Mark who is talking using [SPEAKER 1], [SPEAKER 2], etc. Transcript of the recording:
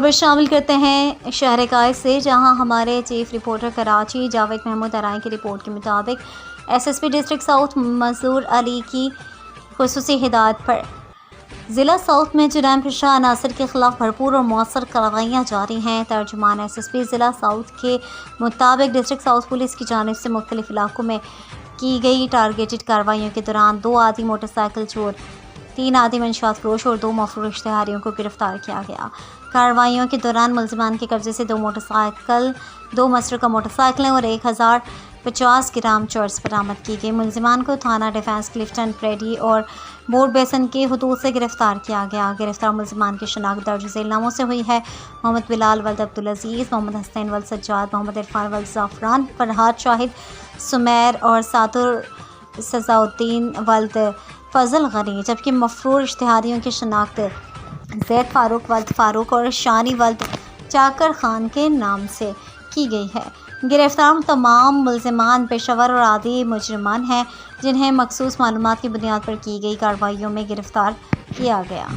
[SPEAKER 1] خبر شامل کرتے ہیں شہر قائد سے، جہاں ہمارے چیف رپورٹر کراچی جاوید محمود ارائیں کی رپورٹ کے مطابق S S P district south Manzoor Ali کی خصوصی ہدایت پر ضلع ساؤتھ میں جرائم پیشہ عناصر کے خلاف بھرپور اور مؤثر کارروائیاں جاری ہیں۔ ترجمان ایس ایس پی ضلع ساؤتھ کے مطابق ڈسٹرکٹ ساؤتھ پولیس کی جانب سے مختلف علاقوں میں کی گئی ٹارگیٹڈ کارروائیوں کے دوران 2 عادی موٹر سائیکل چور، 3 عادی منشیات فروش اور 2 مفرور اشتہاریوں کو گرفتار کیا گیا۔ کارروائیوں کے دوران ملزمان کے قبضے سے 2 موٹر سائیکل، 2 مسروقہ موٹر سائیکلیں اور 1050 گرام چرس برآمد کی گئی۔ ملزمان کو تھانہ ڈیفنس کلفٹن پریڈی اور بورڈ بیسن کے حدود سے گرفتار کیا گیا۔ گرفتار ملزمان کی شناخت درج ذیل ناموں سے ہوئی ہے: محمد بلال ولد عبدالعزیز، محمد حسین ولد سجاد، محمد عرفان ولد زعفران، فرحاد شاہد سمیر اور ساتر سزا الدین ولد فضل غنی، جبکہ مفرور اشتہاریوں کی شناخت زید فاروق ولد فاروق اور شانی ولد چاکر خان کے نام سے کی گئی ہے۔ گرفتار تمام ملزمان پیشہ ور اور عادی مجرمان ہیں، جنہیں مخصوص معلومات کی بنیاد پر کی گئی کارروائیوں میں گرفتار کیا گیا۔